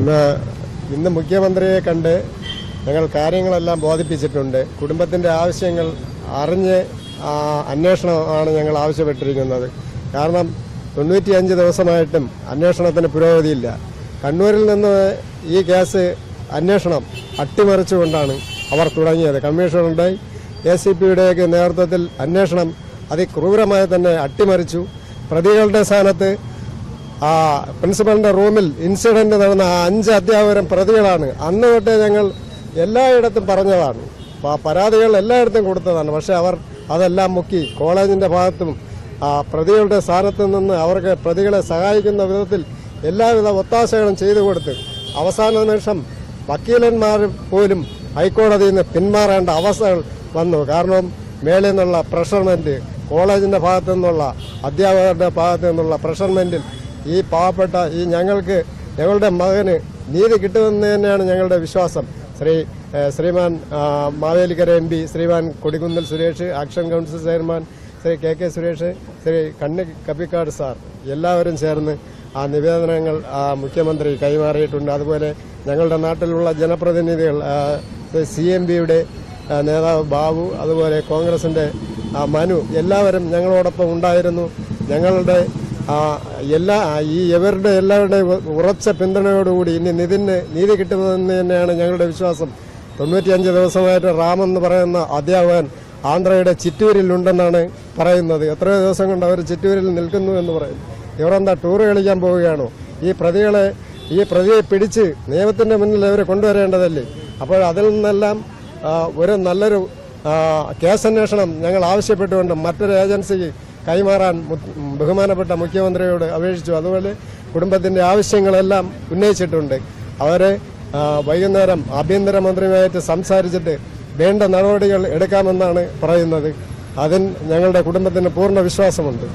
ഇന്ന് മുഖ്യമന്ത്രിയെ കണ്ട് ഞങ്ങൾ കാര്യങ്ങളെല്ലാം ബോധിപ്പിച്ചിട്ടുണ്ട്. കുടുംബത്തിൻ്റെ ആവശ്യങ്ങൾ അറിഞ്ഞ് അന്വേഷണമാണ് ഞങ്ങൾ ആവശ്യപ്പെട്ടിരിക്കുന്നത്. കാരണം 95 ദിവസമായിട്ടും അന്വേഷണത്തിന് പുരോഗതിയില്ല. കണ്ണൂരിൽ നിന്ന് ഈ കേസ് അന്വേഷണം അട്ടിമറിച്ചുകൊണ്ടാണ് അവർ തുടങ്ങിയത്. കമ്മീഷണറുടെ ACPയുടെയൊക്കെ നേതൃത്വത്തിൽ അന്വേഷണം അതിക്രൂരമായി തന്നെ അട്ടിമറിച്ചു. പ്രതികളുടെ സ്ഥാനത്ത് പ്രിൻസിപ്പലിന്റെ റൂമിൽ ഇൻസിഡന്റ് നടന്ന 5 അധ്യാപകരും പ്രതികളാണ്. അന്ന് തൊട്ടേ ഞങ്ങൾ എല്ലായിടത്തും പറഞ്ഞതാണ്, പരാതികൾ എല്ലായിടത്തും കൊടുത്തതാണ്. പക്ഷെ അവർ അതെല്ലാം മുക്കി കോളേജിന്റെ ഭാഗത്തും പ്രതികളുടെ സ്ഥാനത്ത് നിന്ന് അവർക്ക് പ്രതികളെ സഹായിക്കുന്ന വിധത്തിൽ എല്ലാവിധ ഒത്താശകളും ചെയ്തു കൊടുത്ത് അവസാന നിമിഷം വക്കീലന്മാർ പോലും ഹൈക്കോടതിയിൽ നിന്ന് പിന്മാറേണ്ട അവസ്ഥകൾ വന്നു. കാരണം മേളിൽ നിന്നുള്ള പ്രഷർമെന്റ്, കോളേജിന്റെ ഭാഗത്തു നിന്നുള്ള അധ്യാപകരുടെ ഭാഗത്തു നിന്നുള്ള പ്രഷർമെന്റിൽ ഈ പാവപ്പെട്ട ഞങ്ങളുടെ മകന് നീതി കിട്ടുമെന്ന് തന്നെയാണ് ഞങ്ങളുടെ വിശ്വാസം. Shriman Mavelikkara MP, Shriman Kodikunnil Suresh, action council chairman Shri KK Suresh, Shri Kanni Kappikkad sir എല്ലാവരും ചേർന്ന് ആ നിവേദനങ്ങൾ മുഖ്യമന്ത്രി കൈമാറിയിട്ടുണ്ട്. അതുപോലെ ഞങ്ങളുടെ നാട്ടിലുള്ള ജനപ്രതിനിധികൾ CMBയുടെ നേതാവ് ബാബു, അതുപോലെ കോൺഗ്രസിന്റെ മനു എല്ലാവരും ഞങ്ങളോടൊപ്പം ഉണ്ടായിരുന്നു. ഞങ്ങളുടെ ഇവരുടെ എല്ലാവരുടെയും ഉറച്ച പിന്തുണയോടുകൂടി ഇനി നിതിന് നീതി കിട്ടുമെന്ന് തന്നെയാണ് ഞങ്ങളുടെ വിശ്വാസം. 95 ദിവസമായിട്ട് റാമെന്ന് പറയുന്ന അധ്യാപകൻ ആന്ധ്രയുടെ ചിറ്റൂരിലുണ്ടെന്നാണ് പറയുന്നത്. എത്രയോ ദിവസം കൊണ്ട് അവർ ചിറ്റൂരിൽ നിൽക്കുന്നു എന്ന് പറയുന്നു. ഇവരെന്താ ടൂറ് കളിക്കാൻ പോവുകയാണോ? ഈ പ്രതിയെ പിടിച്ച് നിയമത്തിന്റെ മുന്നിൽ അവരെ കൊണ്ടുവരേണ്ടതല്ലേ? അപ്പോൾ അതിൽ നിന്നെല്ലാം ഒരു നല്ലൊരു കേസന്വേഷണം ഞങ്ങൾ ആവശ്യപ്പെട്ടുകൊണ്ട് മറ്റൊരു ഏജൻസിക്ക് കൈമാറാൻ ബഹുമാനപ്പെട്ട മുഖ്യമന്ത്രിയോട് അപേക്ഷിച്ചു. അതുപോലെ കുടുംബത്തിന്റെ ആവശ്യങ്ങളെല്ലാം ഉന്നയിച്ചിട്ടുണ്ട്. അവരെ വൈകുന്നേരം ആഭ്യന്തരമന്ത്രിയുമായിട്ട് സംസാരിച്ചിട്ട് വേണ്ട നടപടികൾ എടുക്കാമെന്നാണ് പറയുന്നത്. അതിൽ ഞങ്ങളുടെ കുടുംബത്തിന് പൂർണ്ണ വിശ്വാസമുണ്ട്.